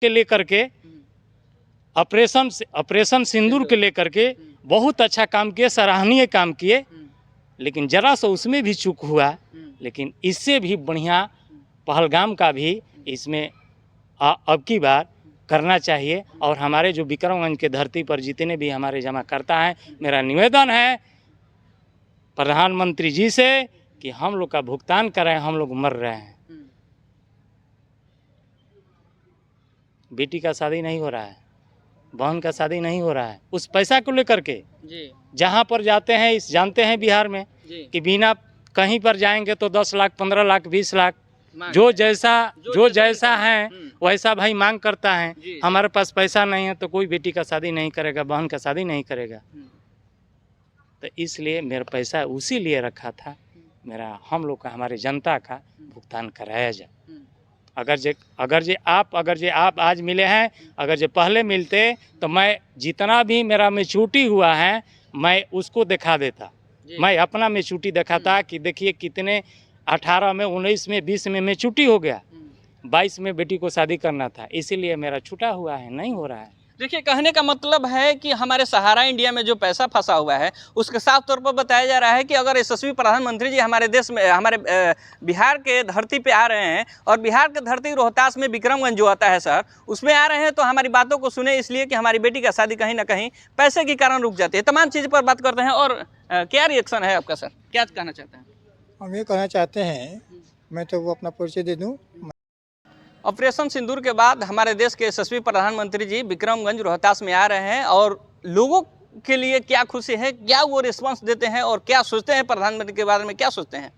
के लेकर के, ऑपरेशन सिंदूर के लेकर के बहुत अच्छा काम किए, सराहनीय काम किए, लेकिन जरा सा उसमें भी चूक हुआ। लेकिन इससे भी बढ़िया पहलगाम का भी इसमें अब की बार करना चाहिए। और हमारे जो विक्रमगंज के धरती पर जितने भी हमारे जमा करता है, मेरा निवेदन है प्रधानमंत्री जी से कि हम लोग का भुगतान करें, हम लोग मर रहे हैं। बेटी का शादी नहीं हो रहा है, बहन का शादी नहीं हो रहा है, उस पैसा को लेकर के जहाँ पर जाते हैं, इस जानते हैं बिहार में कि बिना कहीं पर जाएंगे तो 10 लाख 15 लाख 20 लाख जो जैसा है वैसा भाई मांग करता है। हमारे पास पैसा नहीं है तो कोई बेटी का शादी नहीं करेगा, बहन का शादी नहीं करेगा। तो इसलिए मेरा पैसा उसी लिए रखा था, मेरा हम लोग का, हमारे जनता का भुगतान कराया जाए। अगर जे आप आज मिले हैं, अगर जे पहले मिलते तो मैं जितना भी मेरा मैच्योरिटी हुआ है मैं उसको दिखा देता। मैं अपना मैच्योरिटी दिखाता कि देखिए कितने 18 में, 19 में, 20 में मैच्योरिटी हो गया, 22 में बेटी को शादी करना था, इसीलिए मेरा छूटा हुआ है, नहीं हो रहा है। देखिए, कहने का मतलब है कि हमारे सहारा इंडिया में जो पैसा फंसा हुआ है उसके साफ तौर पर बताया जा रहा है कि अगर यशस्वी प्रधानमंत्री जी हमारे देश में, हमारे बिहार के धरती पे आ रहे हैं और बिहार के धरती रोहतास में विक्रमगंज जो आता है शहर, उसमें आ रहे हैं तो हमारी बातों को सुने, इसलिए कि हमारी बेटी का शादी कहीं ना कहीं पैसे के कारण रुक जाती है। तमाम चीज़ पर बात करते हैं। और क्या रिएक्शन है आपका सर, क्या कहना चाहते हैं? हम ये कहना चाहते हैं, मैं तो वो अपना परिचय दे दूं। ऑपरेशन सिंदूर के बाद हमारे देश के यशस्वी प्रधानमंत्री जी विक्रमगंज रोहतास में आ रहे हैं और लोगों के लिए क्या खुशी है, क्या वो रिस्पांस देते हैं और क्या सोचते हैं प्रधानमंत्री के बारे में, क्या सोचते हैं?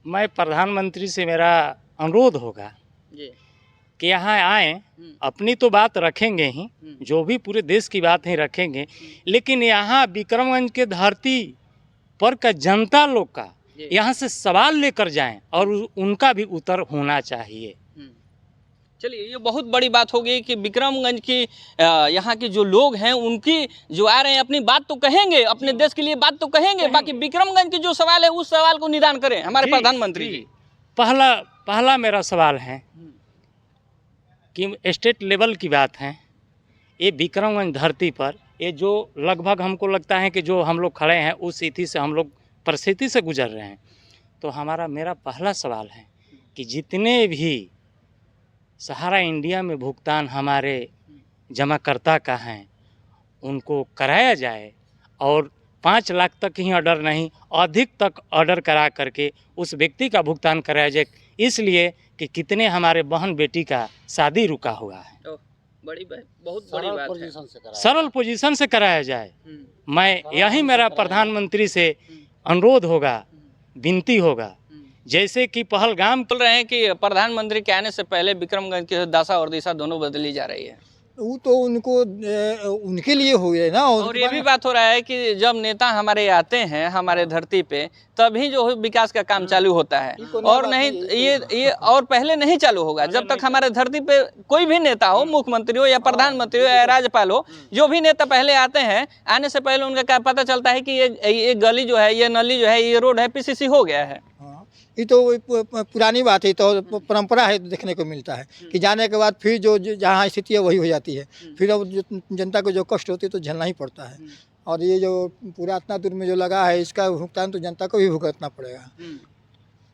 मैं प्रधानमंत्री से मेरा अनुरोध होगा कि यहाँ आए, अपनी तो बात रखेंगे ही, जो भी पूरे देश की बात ही रखेंगे, लेकिन यहाँ विक्रमगंज के धरती पर का जनता लोग का यहाँ से सवाल लेकर जाएं और उनका भी उत्तर होना चाहिए। चलिए, ये बहुत बड़ी बात होगी कि विक्रमगंज की यहाँ के जो लोग हैं उनकी जो आ रहे हैं अपनी बात तो कहेंगे, अपने देश के लिए बात तो कहेंगे, बाकी विक्रमगंज की जो सवाल है उस सवाल को निदान करें हमारे प्रधानमंत्री जी। पहला मेरा सवाल है कि स्टेट लेवल की बात है, ये विक्रमगंज धरती पर ये जो लगभग हमको लगता है कि जो हम लोग खड़े हैं उस स्थिति से हम लोग परिस्थिति से गुजर रहे हैं। तो मेरा पहला सवाल है कि जितने भी सहारा इंडिया में भुगतान हमारे जमाकर्ता का हैं उनको कराया जाए और 5 लाख तक ही ऑर्डर नहीं, अधिक तक ऑर्डर करा करके उस व्यक्ति का भुगतान कराया जाए, इसलिए कि कितने हमारे बहन बेटी का शादी रुका हुआ है। बहुत बड़ी बात है। सरल पोजीशन से कराया जाए। मैं यही मेरा प्रधानमंत्री से अनुरोध होगा, विनती होगा। जैसे कि पहलगाम बोल रहे हैं कि प्रधानमंत्री के आने से पहले विक्रमगंज की दशा और दिशा दोनों बदली जा रही है। वो तो उनके लिए हो गया ना। और ये भी बात हो रहा है कि जब नेता हमारे आते हैं हमारे धरती पे तभी जो विकास का काम चालू होता है, और नहीं ये और पहले नहीं चालू होगा जब तक हमारे धरती पे कोई भी नेता हो, मुख्यमंत्री हो या प्रधानमंत्री हो या राज्यपाल हो, जो भी नेता पहले आते हैं, आने से पहले उनका क्या पता चलता है कि ये गली जो है, ये नली जो है, ये रोड है, पीसीसी हो गया है। ये तो पुरानी बात है, तो परंपरा है, देखने को मिलता है कि जाने के बाद फिर जो जहाँ स्थिति है वही हो जाती है, फिर अब जनता को जो कष्ट होती है तो झेलना ही पड़ता है। और ये जो पूरा इतना दूर में जो लगा है इसका भुगतान तो जनता को भी भुगतना पड़ेगा।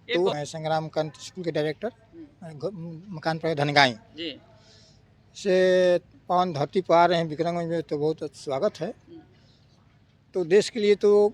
तो मैं संग्राम कांत स्कूल के डायरेक्टर, मकान पर धनगाई से पावन धरती पर आ रहे हैं विक्रमगंज में, तो बहुत स्वागत है। तो देश के लिए तो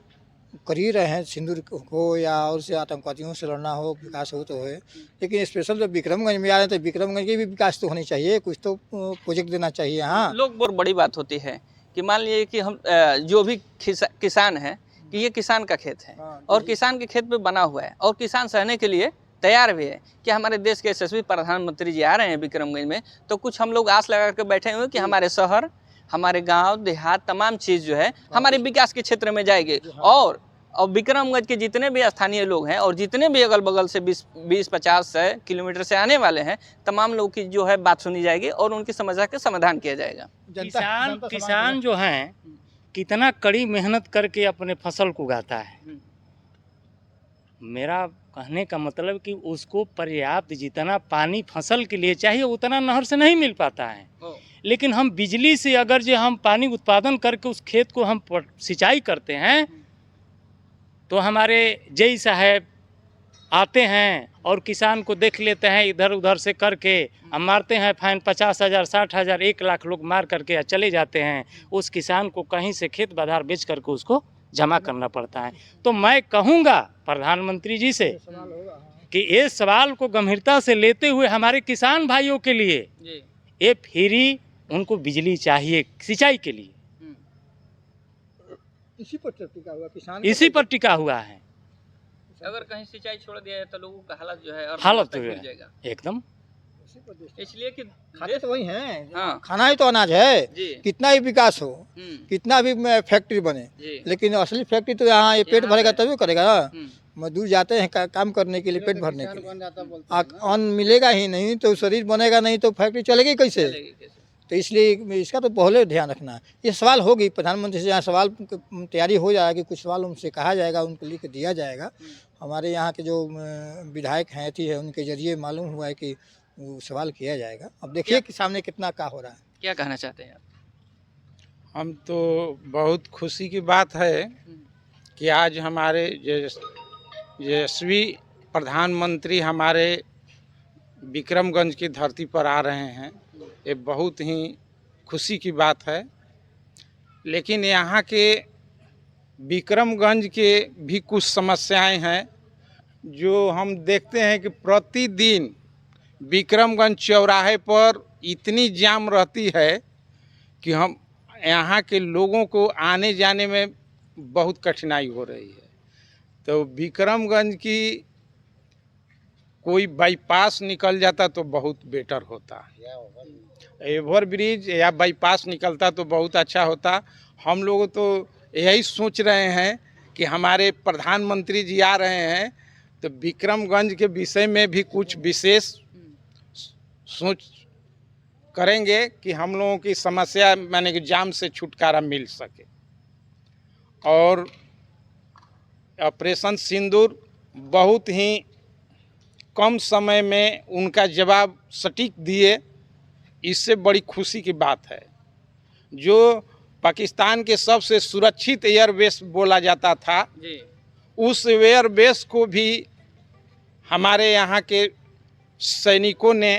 कर ही रहे हैं, सिंदूर हो या और से आतंकवादियों से लड़ना हो, विकास हो तो है, लेकिन स्पेशल जब विक्रमगंज में आ रहे हैं तो विक्रमगंज की भी विकास तो होनी चाहिए, कुछ तो प्रोजेक्ट देना चाहिए। हाँ, लोग बहुत बड़ी बात होती है कि मान लीजिए कि हम जो भी किसान है कि ये किसान का खेत है और किसान के खेत पे बना हुआ है और किसान सहने के लिए तैयार भी है कि हमारे देश के यशस्वी प्रधानमंत्री जी आ रहे हैं विक्रमगंज में, तो कुछ हम लोग आस लगा कर बैठे हुए कि हमारे शहर, हमारे गांव देहात, तमाम चीज़ जो है हमारे विकास के क्षेत्र में जाएगी। और विक्रमगंज के जितने भी स्थानीय लोग हैं और जितने भी अगल बगल से 20-50 किलोमीटर से आने वाले हैं, तमाम लोग की जो है बात सुनी जाएगी और उनकी समस्या का समाधान किया जाएगा। किसान जो हैं कितना कड़ी मेहनत करके अपने फसल को उगाता है, मेरा कहने का मतलब कि उसको पर्याप्त जितना पानी फसल के लिए चाहिए उतना नहर से नहीं मिल पाता है। लेकिन हम बिजली से अगर जो हम पानी उत्पादन करके उस खेत को हम सिंचाई करते हैं तो हमारे जय साहब आते हैं और किसान को देख लेते हैं इधर उधर से करके, हम मारते हैं फाइन 50,000 60,000 1 लाख लोग मार करके चले जाते हैं। उस किसान को कहीं से खेत बाजार बेच करके उसको जमा करना पड़ता है। तो मैं कहूँगा प्रधानमंत्री जी से कि ये सवाल को गंभीरता से लेते हुए हमारे किसान भाइयों के लिए ये फ्री उनको बिजली चाहिए सिंचाई के लिए, इसी पर टिका हुआ किसान, इसी पर टिका हुआ है। अगर कहीं सिंचाई छोड़ दिया जाए तो लोगों का हालत जो है और हालत हो जो है जाएगा एकदम। इसलिए कि खाते तो वही हैं, हाँ खाना ही तो अनाज है। जी कितना ही विकास हो, कितना भी फैक्ट्री बने, जी लेकिन असली फैक्ट्री तो यहाँ ये पेट यहाँ भरेगा पे। तभी करेगा ना। मजदूर जाते हैं काम करने के लिए, पेट भरने के लिए। अन्न मिलेगा ही नहीं तो शरीर बनेगा नहीं तो फैक्ट्री चलेगी कैसे? चलेगी कैसे? तो इसलिए इसका तो पहले ध्यान रखना है। ये सवाल होगी प्रधानमंत्री से, यहाँ सवाल तैयारी हो जाएगी, कुछ सवाल उनसे कहा जाएगा, उनको लिख दिया जाएगा। हमारे यहाँ के जो विधायक हैं थी है उनके जरिए मालूम हुआ है कि वो सवाल किया जाएगा। अब देखिए कि सामने कितना का हो रहा है। क्या कहना चाहते हैं आप? हम तो बहुत खुशी की बात है कि आज हमारे यशस्वी प्रधानमंत्री हमारे विक्रमगंज की धरती पर आ रहे हैं। ये बहुत ही खुशी की बात है। लेकिन यहाँ के विक्रमगंज के भी कुछ समस्याएं हैं जो हम देखते हैं कि प्रतिदिन विक्रमगंज चौराहे पर इतनी जाम रहती है कि हम यहाँ के लोगों को आने जाने में बहुत कठिनाई हो रही है। तो विक्रमगंज की कोई बाईपास निकल जाता तो बहुत बेटर होता, ओवर ब्रिज या बाईपास निकलता तो बहुत अच्छा होता। हम लोग तो यही सोच रहे हैं कि हमारे प्रधानमंत्री जी आ रहे हैं तो विक्रमगंज के विषय में भी कुछ विशेष सोच करेंगे कि हम लोगों की समस्या माने कि जाम से छुटकारा मिल सके। और ऑपरेशन सिंदूर बहुत ही कम समय में उनका जवाब सटीक दिए, इससे बड़ी खुशी की बात है। जो पाकिस्तान के सबसे सुरक्षित एयरबेस बोला जाता था जी उस एयरबेस को भी हमारे यहाँ के सैनिकों ने,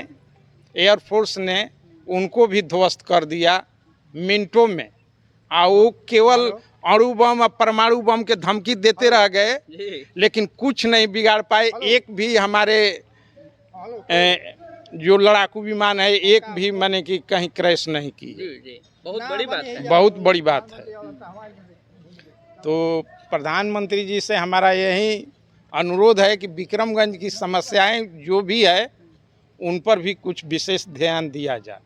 एयरफोर्स ने उनको भी ध्वस्त कर दिया मिनटों में। और वो केवल अणु बम और परमाणु बम के धमकी देते रह गए, लेकिन कुछ नहीं बिगाड़ पाए। एक भी हमारे जो लड़ाकू विमान है एक भी माने कि कहीं क्रैश नहीं की। जी बहुत बड़ी बात है। बहुत बड़ी बात है। तो प्रधानमंत्री जी से हमारा यही अनुरोध है कि विक्रमगंज की समस्याएं जो भी है उन पर भी कुछ विशेष ध्यान दिया जाए।